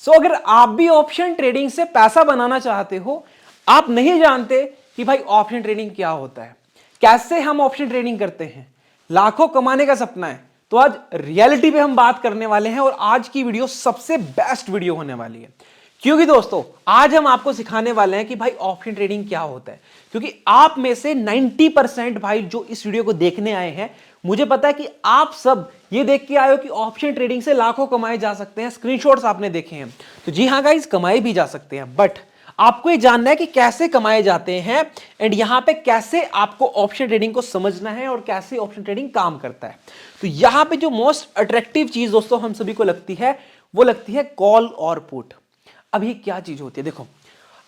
सो अगर आप भी ऑप्शन ट्रेडिंग से पैसा बनाना चाहते हो, आप नहीं जानते कि भाई ऑप्शन ट्रेडिंग क्या होता है, कैसे हम ऑप्शन ट्रेडिंग करते हैं, लाखों कमाने का सपना है, तो आज रियलिटी पे हम बात करने वाले हैं। और आज की वीडियो सबसे बेस्ट वीडियो होने वाली है, क्योंकि दोस्तों आज हम आपको सिखाने वाले हैं कि भाई ऑप्शन ट्रेडिंग क्या होता है। क्योंकि आप में से 90% भाई जो इस वीडियो को देखने आए हैं, मुझे पता है कि आप सब ये देख के आए हो कि ऑप्शन ट्रेडिंग से लाखों कमाए जा सकते हैं। स्क्रीनशॉट्स आपने देखे हैं, तो जी हाँ गाइस, कमाए भी जा सकते हैं, बट आपको ये जानना है कि कैसे कमाए जाते हैं एंड यहां पे कैसे आपको ऑप्शन ट्रेडिंग को समझना है और कैसे ऑप्शन ट्रेडिंग काम करता है। तो यहां पे जो मोस्ट अट्रैक्टिव चीज दोस्तों हम सभी को लगती है, वो लगती है कॉल और पुट। अब ये क्या चीज होती है, देखो,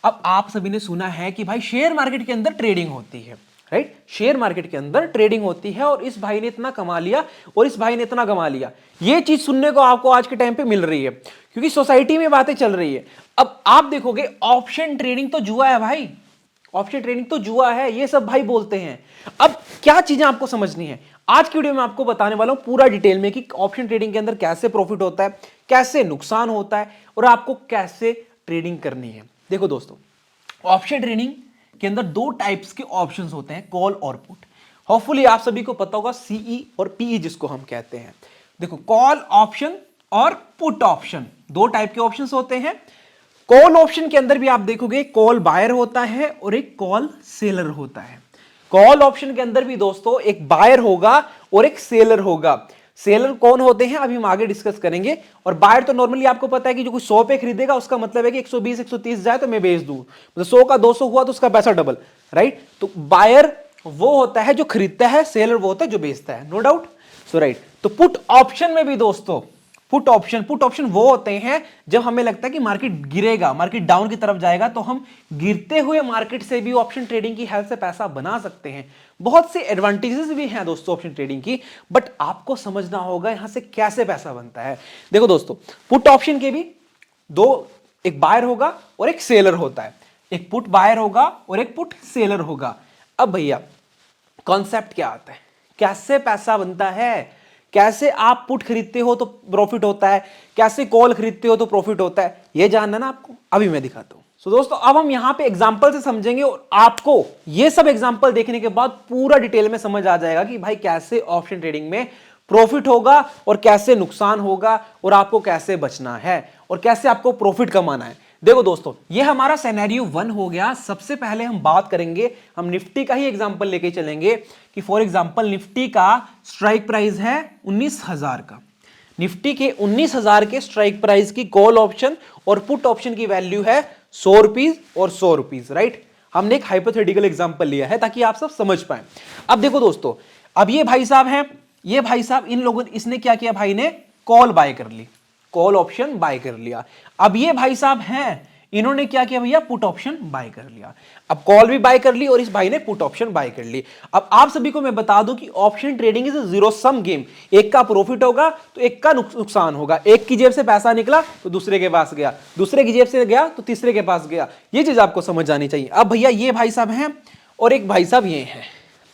अब आप सभी ने सुना है कि भाई शेयर मार्केट के अंदर ट्रेडिंग होती है, राइट? शेयर मार्केट के अंदर ट्रेडिंग होती है और इस भाई ने इतना कमा लिया और इस भाई ने इतना कमा लिया। ये चीज सुनने को आपको आज के टाइम पे मिल रही है, क्योंकि सोसाइटी में बातें चल रही है। अब आप देखोगे ऑप्शन ट्रेडिंग तो जुआ है भाई, ऑप्शन ट्रेडिंग तो जुआ है, ये सब भाई बोलते हैं। अब क्या चीजें आपको समझनी है, आज की वीडियो में आपको बताने वाला हूं पूरा डिटेल में कि ऑप्शन ट्रेडिंग के अंदर कैसे प्रॉफिट होता है, कैसे नुकसान होता है और आपको कैसे ट्रेडिंग करनी है। देखो दोस्तों, ऑप्शन ट्रेडिंग के अंदर दो टाइप्स के ऑप्शंस होते हैं, कॉल और पुट। होपफुली आप सभी को पता होगा, सीई और पीई जिसको हम कहते हैं। देखो, कॉल ऑप्शन और पुट ऑप्शन दो टाइप के ऑप्शंस होते हैं। कॉल ऑप्शन के अंदर भी आप देखोगे कॉल बायर होता है और एक कॉल सेलर होता है। कॉल ऑप्शन के अंदर भी दोस्तों एक बायर होगा और एक सेलर होगा। सेलर कौन होते हैं अभी हम आगे डिस्कस करेंगे, और बायर तो नॉर्मली आपको पता है कि जो कोई 100 पे खरीदेगा उसका मतलब है कि 120 130 जाए तो मैं बेच दूं, मतलब 100 का 200 हुआ तो उसका पैसा डबल, राइट? तो बायर वो होता है जो खरीदता है, सेलर वो होता है जो बेचता है, नो डाउट। सो राइट, तो पुट ऑप्शन में भी दोस्तों पुट ऑप्शन वो होते हैं जब हमें लगता है कि मार्केट गिरेगा, मार्केट डाउन की तरफ जाएगा, तो हम गिरते हुए मार्केट से भी ऑप्शन ट्रेडिंग की हेल्प से पैसा बना सकते हैं। बहुत से एडवांटेजेस भी हैं दोस्तों ऑप्शन ट्रेडिंग की, बट आपको समझना होगा यहां से कैसे पैसा बनता है। देखो दोस्तों, पुट ऑप्शन के भी दो, एक बायर होगा और एक सेलर होता है। एक पुट बायर होगा और एक पुट सेलर होगा। अब भैया कॉन्सेप्ट क्या आता है, कैसे पैसा बनता है, कैसे आप पुट खरीदते हो तो प्रॉफिट होता है, कैसे कॉल खरीदते हो तो प्रॉफिट होता है, यह जानना ना आपको, अभी मैं दिखाता हूं। सो दोस्तों, अब हम यहां पे एग्जांपल से समझेंगे और आपको ये सब एग्जांपल देखने के बाद पूरा डिटेल में समझ आ जाएगा कि भाई कैसे ऑप्शन ट्रेडिंग में प्रॉफिट होगा और कैसे नुकसान होगा और आपको कैसे बचना है और कैसे आपको प्रॉफिट कमाना है। देखो दोस्तों, ये हमारा सिनेरियो 1 हो गया। सबसे पहले हम बात करेंगे, हम निफ्टी का ही एग्जांपल लेके चलेंगे कि फॉर एग्जांपल निफ्टी का स्ट्राइक प्राइस है 19,000 का। निफ्टी के 19,000 के स्ट्राइक प्राइस की कॉल ऑप्शन और पुट ऑप्शन की वैल्यू है 100 रुपीज और 100 रुपीज, राइट? हमने एक हाइपोथेटिकल एग्जांपल लिया है ताकि आप सब समझ पाए। अब देखो दोस्तों, अब ये भाई साहब हैं, ये भाई साहब, इन लोगों इसने क्या किया, भाई ने कॉल बाय कर ली, कॉल ऑप्शन बाय कर लिया। अब ये भाई साहब हैं, इन्होंने क्या किया भैया, पुट ऑप्शन बाय कर लिया। अब कॉल भी बाय कर ली और इस भाई ने पुट ऑप्शन बाय कर ली। अब आप सभी को मैं बता दूं कि option trading is zero sum game. एक का प्रॉफिट होगा तो एक का नुकसान होगा। एक की जेब से पैसा निकला तो दूसरे के पास गया, दूसरे की जेब से गया तो तीसरे के पास गया। ये चीज आपको समझ आनी चाहिए। अब भैया ये भाई साहब हैं और एक भाई साहब ये हैं।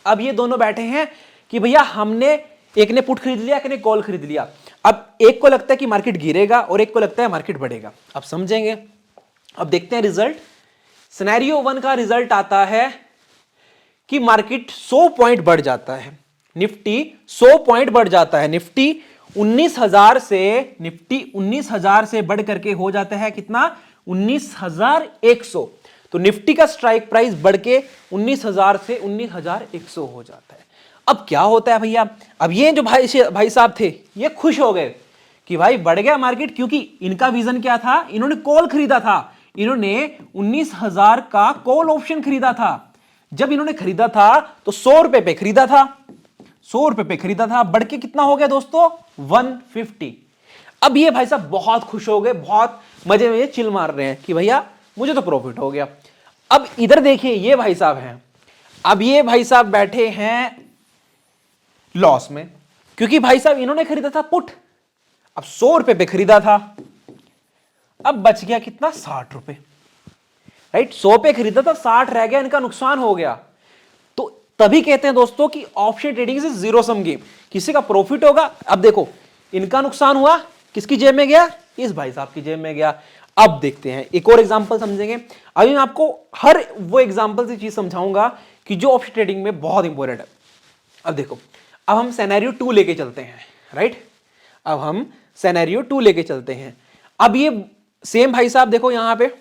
अब ये दोनों बैठे हैं कि भैया हमने, एक ने पुट खरीद लिया, एक ने कॉल खरीद लिया। अब एक को लगता है कि मार्केट गिरेगा और एक को लगता है मार्केट बढ़ेगा। अब समझेंगे, अब देखते हैं रिजल्ट। सिनेरियो 1 का रिजल्ट आता है कि मार्केट 100 पॉइंट बढ़ जाता है, निफ्टी 100 पॉइंट बढ़ जाता है। निफ्टी 19,000 से बढ़ करके हो जाता है कितना, 19,100। तो निफ्टी का स्ट्राइक प्राइस बढ़ के 19,000 से 19,100 हो जाता है। अब क्या होता है भैया, अब ये जो भाई साहब थे ये खुश हो गए कि भाई बढ़ गया मार्केट, क्योंकि इनका विजन क्या था, इन्होंने कॉल खरीदा था, इन्होंने 19,000 का कॉल ऑप्शन खरीदा था। जब इन्होंने खरीदा था तो 100 रुपए पे खरीदा था, 100 रुपए पे खरीदा था, बढ़ के कितना हो गया दोस्तों, 150। अब ये भाई साहब बहुत खुश हो गए, बहुत मजे में चिल मार रहे हैं कि भैया मुझे तो प्रॉफिट हो गया। अब इधर देखिए ये भाई साहब हैं, अब ये भाई साहब बैठे हैं लॉस में, क्योंकि भाई साहब इन्होंने खरीदा था पुट, अब 100 रुपए पे खरीदा था, अब बच गया कितना, 60 रुपए, राइट? 100 पे खरीदा था, 60 रह गया, इनका नुकसान हो गया। तो तभी कहते हैं दोस्तों कि ऑप्शन ट्रेडिंग से जीरो सम गेम, किसी का प्रॉफिट होगा। अब देखो, इनका नुकसान हुआ, किसकी जेब में गया, इस भाई साहब की जेब में गया। अब देखते हैं एक और एग्जांपल समझेंगे। अभी मैं आपको हर वो एग्जांपल से चीज समझाऊंगा कि जो ऑप्शन ट्रेडिंग में बहुत इंपॉर्टेंट है। अब देखो, अब हम सिनेरियो 2 लेके चलते हैं, राइट। अब हम सिनेरियो 2 लेके चलते हैं। अब ये सेम भाई साहब देखो यहां पे,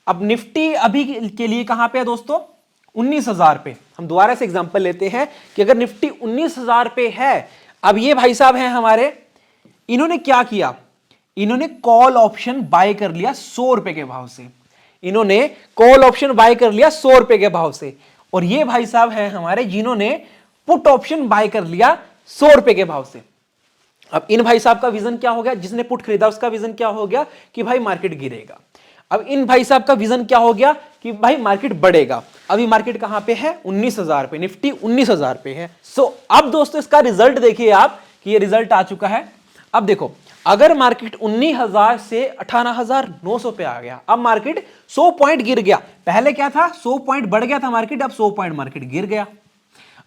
अब निफ्टी अभी के लिए कहां पे है दोस्तों, 19,000 पे। हम दोबारा से एग्जांपल लेते हैं कि अगर निफ्टी 19,000 पे है, अब ये भाई साहब हैं हमारे, इन्होंने क्या किया, इन्होंने कॉल ऑप्शन बाय कर लिया 100 रुपए के भाव से। इन्होंने कॉल ऑप्शन बाय कर लिया 100 रुपए के भाव से। और ये भाई साहब हैं हमारे जिन्होंने पुट ऑप्शन बाय कर लिया 100 रुपए के भाव से। अब इन भाई साहब का विजन क्या हो गया, जिसने पुट खरीदा उसका विजन क्या हो गया कि भाई मार्केट गिरेगा। अब इन भाई साहब का विजन क्या हो गया कि भाई मार्केट बढ़ेगा। अभी मार्केट कहां पे है, 19,000 पे, निफ्टी 19,000 पे है। सो अब दोस्तों इसका रिजल्ट देखिए आप कि ये रिजल्ट आ चुका है। अब देखो, अगर मार्केट 19,000 से 18,900 पे आ गया, अब मार्केट 100 पॉइंट गिर गया। पहले क्या था, 100 पॉइंट बढ़ गया था मार्केट, अब 100 पॉइंट मार्केट गिर गया।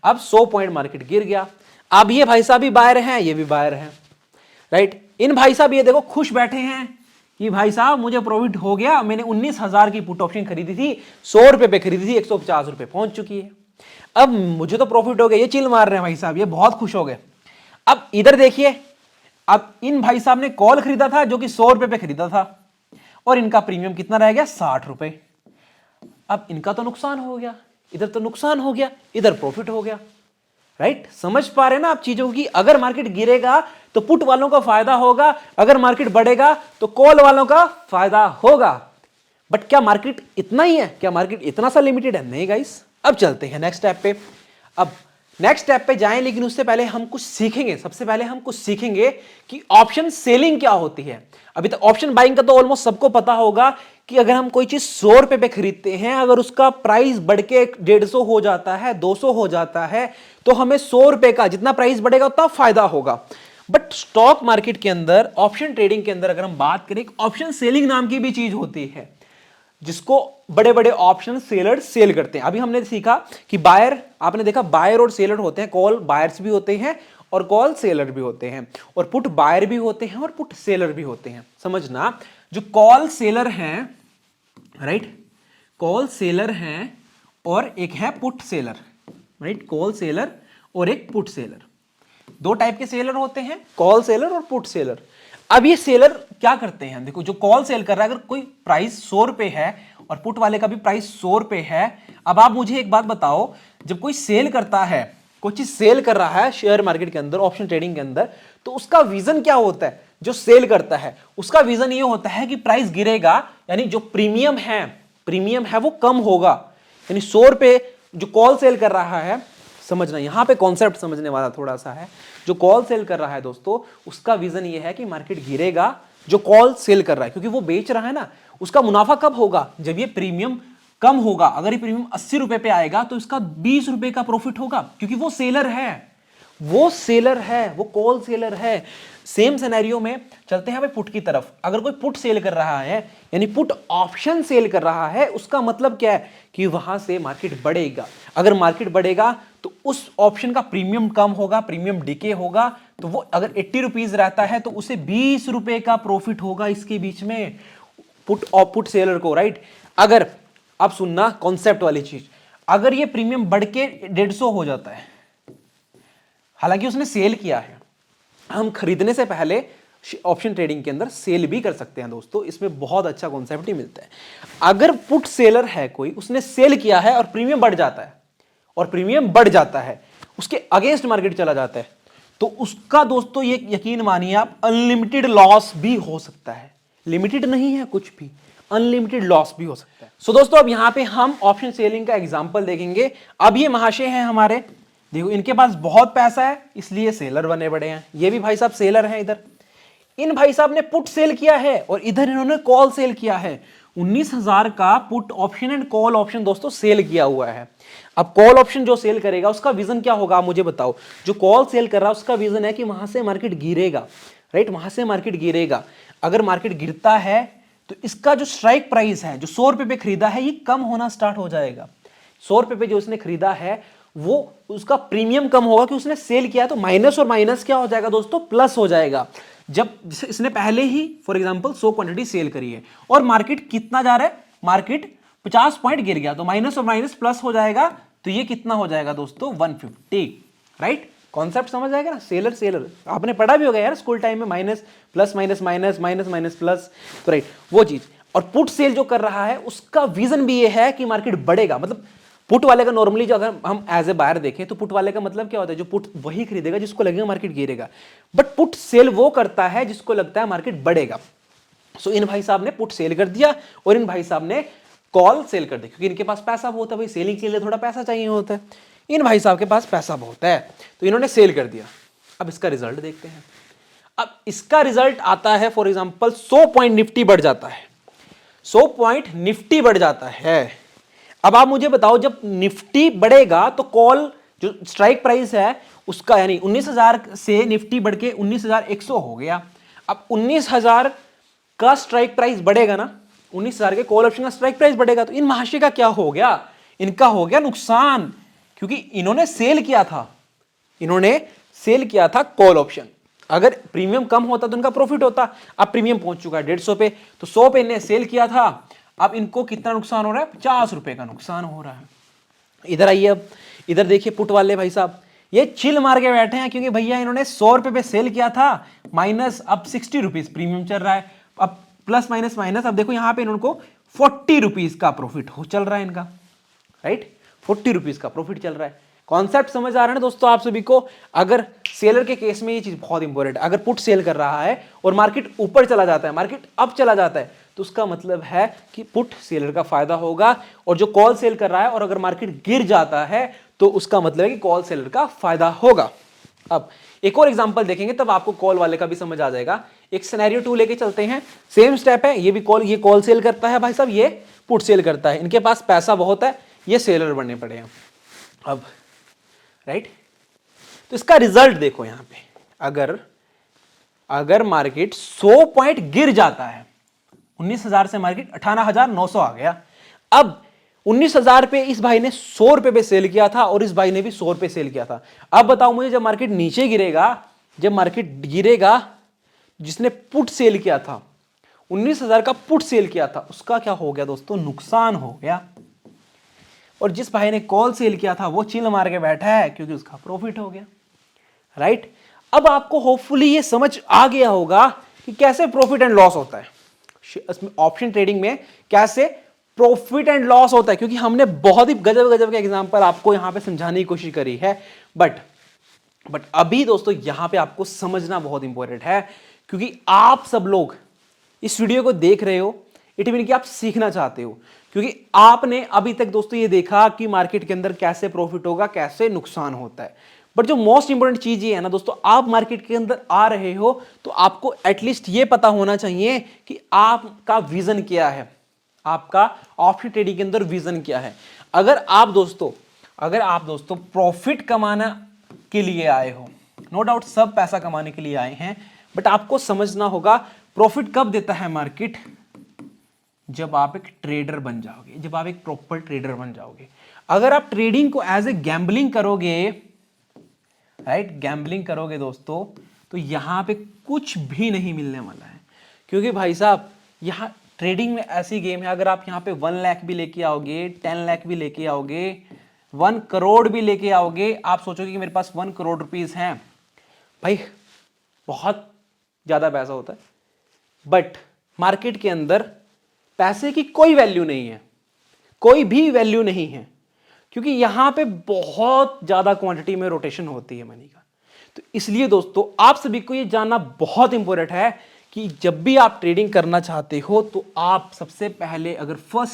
अब 100 पॉइंट मार्केट गिर गया। अब ये भाई साहब भी बायर हैं, ये भी बायर हैं, राइट। इन भाई साहब ये देखो खुश बैठे हैं कि भाई साहब मुझे प्रॉफिट हो गया, मैंने 19,000 की पुट ऑप्शन खरीदी थी, 100 रुपए पे खरीदी थी, 150 रुपए पहुंच चुकी है, अब मुझे तो प्रॉफिट हो गया। ये चिल मार रहे हैं भाई साहब, ये बहुत खुश हो गए। अब इधर देखिए, अब इन भाई साहब ने कॉल खरीदा था जो कि 100 रुपए पे खरीदा था, और इनका प्रीमियम कितना रह गया, 60 रुपए। अब इनका तो नुकसान हो गया, इधर तो नुकसान हो गया, इधर प्रॉफिट हो गया, राइट। समझ पा रहे हैं ना आप चीजों की। अगर मार्केट गिरेगा तो पुट वालों का फायदा होगा, अगर मार्केट बढ़ेगा तो कॉल वालों का फायदा होगा। बट क्या मार्केट इतना ही है, क्या मार्केट इतना सा लिमिटेड है, नहीं गाइस। अब चलते हैं नेक्स्ट स्टेप पे। अब नेक्स्ट स्टेप पे जाएं, लेकिन उससे पहले हम कुछ सीखेंगे। सबसे पहले हम कुछ सीखेंगे कि ऑप्शन सेलिंग क्या होती है। अभी तक ऑप्शन बाइंग का तो ऑलमोस्ट सबको पता होगा कि अगर हम कोई चीज 100 रुपए पे खरीदते हैं, अगर उसका प्राइस बढ़ के 150 हो जाता है, 200 हो जाता है, तो हमें 100 रुपए का जितना प्राइस बढ़ेगा उतना फायदा होगा। बट स्टॉक मार्केट के अंदर, ऑप्शन ट्रेडिंग के अंदर अगर हम बात करें, ऑप्शन सेलिंग नाम की भी चीज होती है जिसको बड़े बड़े ऑप्शन सेलर सेल करते हैं। अभी हमने सीखा कि बायर, आपने देखा बायर और सेलर होते हैं, कॉल बायर्स भी होते हैं और कॉल सेलर भी होते हैं, और पुट बायर भी होते हैं और पुट सेलर भी होते हैं। समझना, जो कॉल सेलर हैं, राइट, कॉल सेलर हैं और एक है put seller, right, call seller और एक पुट सेलर। दो टाइप के सेलर होते हैं, कॉल सेलर और पुट सेलर। अब ये सेलर क्या करते हैं, देखो जो कॉल सेल कर रहा है, अगर कोई प्राइस 100 रुपए है और पुट वाले का भी प्राइस 100 रुपए है। अब आप मुझे एक बात बताओ, जब कोई सेल करता है, कोई चीज सेल कर रहा है शेयर मार्केट के अंदर, ऑप्शन ट्रेडिंग के अंदर, तो उसका विजन क्या होता है, जो सेल करता है उसका विजन ये होता है कि प्राइस गिरेगा, यानी जो प्रीमियम है वो कम होगा। यानी 100 रुपए जो कॉल सेल कर रहा है, समझना यहां पे कॉन्सेप्ट समझने वाला थोड़ा सा है। जो कॉल सेल कर रहा है दोस्तों, उसका विजन ये है कि मार्केट गिरेगा, जो कॉल सेल कर रहा है, क्योंकि वो बेच रहा है ना, उसका मुनाफा कब होगा, जब ये प्रीमियम कम होगा। अगर ये प्रीमियम 80 रुपए पे आएगा तो इसका 20 रुपए का प्रॉफिट होगा, क्योंकि वो सेलर है, वो कॉल सेलर है। सेम सिनेरियो में चलते हैं भाई पुट की तरफ। अगर कोई पुट सेल कर रहा है, यानी पुट ऑप्शन सेल कर रहा है, उसका मतलब क्या है कि वहां से मार्केट बढ़ेगा। अगर मार्केट बढ़ेगा तो उस ऑप्शन का प्रीमियम कम होगा, प्रीमियम डिके होगा, तो वो अगर 80 रुपीज रहता है तो उसे 20 रुपए का प्रॉफिट होगा इसके बीच में, पुट सेलर को, राइट। अगर अब सुनना कॉन्सेप्ट वाली चीज, अगर ये प्रीमियम बढ़ के 150 हो जाता है, हालांकि उसने सेल किया है, हम खरीदने से पहले ऑप्शन ट्रेडिंग के अंदर सेल भी कर सकते हैं दोस्तों, इसमें बहुत अच्छा कॉन्सेप्ट ही मिलता है। अगर पुट सेलर है कोई, उसने सेल किया है और प्रीमियम बढ़ जाता है, और प्रीमियम बढ़ जाता है, उसके अगेंस्ट मार्केट चला जाता है, तो उसका दोस्तों ये यकीन मानिए आप, अनलिमिटेड लॉस भी हो सकता है। लिमिटेड नहीं है कुछ भी, अनलिमिटेड लॉस भी हो सकता है। सो दोस्तों अब यहां पे हम ऑप्शन सेलिंग का एग्जांपल देखेंगे। अब ये महाशय हैं हमारे, देखो इनके पास बहुत पैसा है इसलिए सेलर बने बड़े हैं। ये भी भाई साहब सेलर हैं। इधर इन भाई साहब ने पुट सेल किया है और इधर इन्होंने कॉल सेल किया है। 19,000 का put option and call option दोस्तों सेल किया हुआ है। अब कॉल ऑप्शन जो सेल करेगा उसका विजन क्या होगा, मुझे बताओ। जो कॉल सेल कर रहा है उसका विजन है कि वहां से मार्केट गिरेगा, राइट, वहां से मार्केट गिरेगा। अगर मार्केट गिरता है तो इसका जो स्ट्राइक प्राइस है, जो 100 रुपए पे खरीदा है, ये कम होना स्टार्ट हो जाएगा। 100 रुपए पे जो उसने खरीदा है वो उसका प्रीमियम कम होगा कि उसने सेल किया है, तो माइनस और माइनस क्या हो जाएगा दोस्तों, प्लस हो जाएगा। जब इसने पहले ही फॉर एग्जांपल 100 क्वांटिटी सेल करी है और मार्केट कितना जा रहा है, मार्केट 50 पॉइंट गिर गया तो माइनस और माइनस प्लस हो जाएगा, तो ये कितना हो जाएगा दोस्तों 150, राइट। कॉन्सेप्ट समझ आएगा ना, सेलर सेलर आपने पढ़ा भी होगा यार स्कूल टाइम में, minus plus minus minus minus minus plus, तो राइट वो चीज। और पुट सेल जो कर रहा है उसका विजन भी ये है कि मार्केट बढ़ेगा। मतलब पुट वाले का नॉर्मली जो अगर हम एज ए बायर देखें तो पुट वाले का मतलब क्या होता है, जो पुट वही खरीदेगा जिसको लगेगा मार्केट गिरेगा, बट पुट सेल वो करता है जिसको लगता है मार्केट बढ़ेगा। सो इन भाई साहब ने पुट सेल कर दिया और इन भाई साहब ने कॉल सेल कर दिया, क्योंकि इनके पास पैसा बहुत है, भाई सेलिंग के लिए थोड़ा पैसा चाहिए होता है, इन भाई साहब के पास पैसा बहुत है तो इन्होंने सेल कर दिया। अब इसका रिजल्ट देखते हैं। अब इसका रिजल्ट आता है फॉर एग्जांपल 100 पॉइंट निफ्टी बढ़ जाता है, 100 पॉइंट निफ्टी बढ़ जाता है। अब आप मुझे बताओ जब निफ्टी बढ़ेगा तो कॉल जो स्ट्राइक प्राइस है उसका यानी 19,000 से निफ्टी बढ़ के 19,100 हो गया। अब 19,000 का स्ट्राइक प्राइस बढ़ेगा ना, 19,000 के कॉल ऑप्शन का स्ट्राइक प्राइस बढ़ेगा, तो इन महाशय का क्या हो गया, इनका हो गया नुकसान, क्योंकि इन्होंने सेल किया था, इन्होंने सेल किया था कॉल ऑप्शन। अगर प्रीमियम कम होता तो इनका प्रॉफिट होता। अब प्रीमियम पहुंच चुका है 150 पे, तो 100 पे इन्हें सेल किया था, अब इनको कितना नुकसान हो रहा है, 50 रुपए का नुकसान हो रहा है। इधर आइए, अब इधर देखिए पुट वाले भाई साहब ये चिल मार के बैठे हैं, क्योंकि भैया इन्होंने 100 रुपए पे सेल किया था, माइनस अब 60 रुपीज प्रीमियम चल रहा है, अब प्लस माइनस माइनस, अब देखो यहां पे इनको 40 रुपीज का प्रॉफिट हो चल रहा है इनका, राइट 40 रुपीज का प्रॉफिट चल रहा है। कॉन्सेप्ट समझ आ रहा है ना दोस्तों आप सभी को। अगर सेलर के केस में ये चीज बहुत इंपॉर्टेंट है, अगर पुट सेल कर रहा है और मार्केट ऊपर चला जाता है, मार्केट अप चला जाता है, तो उसका मतलब है कि पुट सेलर का फायदा होगा, और जो कॉल सेल कर रहा है और अगर मार्केट गिर जाता है तो उसका मतलब है कि कॉल सेलर का फायदा होगा। अब एक और एग्जांपल देखेंगे तब आपको कॉल वाले का भी समझ आ जाएगा। एक सिनेरियो 2 लेके चलते हैं, सेम स्टेप है, ये भी कॉल, ये कॉल सेल करता है भाई साहब, ये पुट सेल करता है, इनके पास पैसा बहुत है, ये सेलर बनने पड़े हैं। अब राइट, तो इसका रिजल्ट देखो यहां पे, अगर मार्केट 100 पॉइंट गिर जाता है, 19,000 से मार्केट 18,900 आ गया। अब 19,000 पे इस भाई ने 100 रुपए पे सेल किया था और इस भाई ने भी 100 रुपए सेल किया था। अब बताओ मुझे, जब मार्केट नीचे गिरेगा, जब मार्केट गिरेगा, जिसने पुट सेल किया था 19,000 का पुट सेल किया था, उसका क्या हो गया दोस्तों, नुकसान हो गया। और जिस भाई ने कॉल सेल किया था वो चिल मार के बैठा है, क्योंकि उसका प्रॉफिट हो गया, राइट। अब आपको होपफुली ये समझ आ गया होगा कि कैसे प्रॉफिट एंड लॉस होता है ऑप्शन ट्रेडिंग में, कैसे प्रॉफिट एंड लॉस होता है, क्योंकि हमने बहुत ही गजब गजब के एग्जांपल आपको यहां पे समझाने की कोशिश करी है। बट अभी दोस्तों यहां पे आपको समझना बहुत इंपॉर्टेंट है, क्योंकि आप सब लोग इस वीडियो को देख रहे हो, इट मीन कि आप सीखना चाहते हो, क्योंकि आपने अभी तक दोस्तों ये देखा कि मार्केट के अंदर कैसे प्रॉफिट होगा, कैसे नुकसान होता है। बट जो मोस्ट इंपोर्टेंट चीज ये है ना दोस्तों, आप मार्केट के अंदर आ रहे हो तो आपको एटलीस्ट ये पता होना चाहिए कि आपका विजन क्या है, आपका ऑप्शन ट्रेडिंग के अंदर विजन क्या है। अगर आप दोस्तों प्रॉफिट कमाना के लिए आए हो, नो डाउट सब पैसा कमाने के लिए आए हैं, बट आपको समझना होगा प्रॉफिट कब देता है मार्केट, जब आप एक ट्रेडर बन जाओगे, जब आप एक प्रॉपर ट्रेडर बन जाओगे। अगर आप ट्रेडिंग को एज ए गैम्बलिंग करोगे, राइट, गैम्बलिंग करोगे दोस्तों, तो यहां पे कुछ भी नहीं मिलने वाला है, क्योंकि भाई साहब यहां ट्रेडिंग में ऐसी गेम है, अगर आप यहां पे 1 लाख भी लेके आओगे, 10 लाख भी लेके आओगे, 1 करोड़ भी लेके आओगे, आप सोचोगे कि मेरे पास 1 करोड़ रुपीस हैं, भाई बहुत ज्यादा पैसा होता है। बट मार्केट के अंदर पैसे की कोई वैल्यू नहीं है, कोई भी वैल्यू नहीं है, क्योंकि यहां पे बहुत ज्यादा क्वांटिटी में रोटेशन होती है मनी का। तो इसलिए दोस्तों आप सभी को ये जानना बहुत इंपॉर्टेंट है कि जब भी आप ट्रेडिंग करना चाहते हो तो आप सबसे पहले अगर फर्स्ट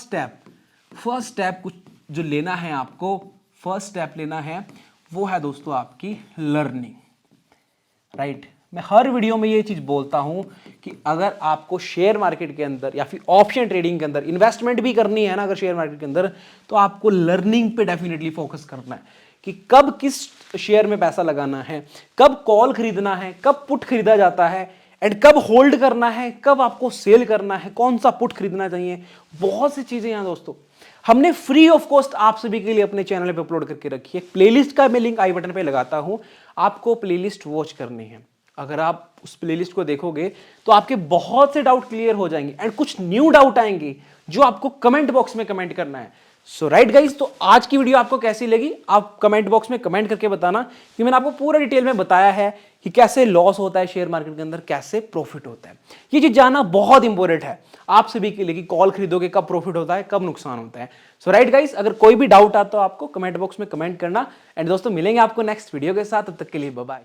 स्टेप कुछ जो लेना है, आपको फर्स्ट स्टेप लेना है, वो है दोस्तों आपकी लर्निंग, राइट। मैं हर वीडियो में ये चीज बोलता हूं कि अगर आपको शेयर मार्केट के अंदर या फिर ऑप्शन ट्रेडिंग के अंदर इन्वेस्टमेंट भी करनी है ना, अगर शेयर मार्केट के अंदर, तो आपको लर्निंग पे डेफिनेटली फोकस करना है कि कब किस शेयर में पैसा लगाना है, कब कॉल खरीदना है, कब पुट खरीदा जाता है, एंड कब होल्ड करना है, कब आपको सेल करना है, कौन सा पुट खरीदना चाहिए। बहुत सी चीजें यहां दोस्तों हमने फ्री ऑफ कॉस्ट आप सभी के लिए अपने चैनल पे अपलोड करके रखी है। प्लेलिस्ट का मैं लिंक आई बटन पे लगाता हूं, आपको प्लेलिस्ट वॉच करनी है, अगर आप उस प्लेलिस्ट को देखोगे तो आपके बहुत से डाउट क्लियर हो जाएंगे एंड कुछ न्यू डाउट आएंगे जो आपको कमेंट बॉक्स में कमेंट करना है। सो राइट गाइज, तो आज की वीडियो आपको कैसी लगी आप कमेंट बॉक्स में कमेंट करके बताना कि मैंने आपको पूरा डिटेल में बताया है कि कैसे लॉस होता है शेयर मार्केट के अंदर, कैसे प्रॉफिट होता है। ये चीज जानना बहुत इंपॉर्टेंट है आप सभी के लिए कि कॉल खरीदोगे कब प्रॉफिट होता है, कब नुकसान होता है। सो राइट गाइज, अगर कोई भी डाउट आता हो आपको कमेंट बॉक्स में कमेंट करना। एंड दोस्तों मिलेंगे आपको नेक्स्ट वीडियो के साथ, तब तक के लिए बाय बाय।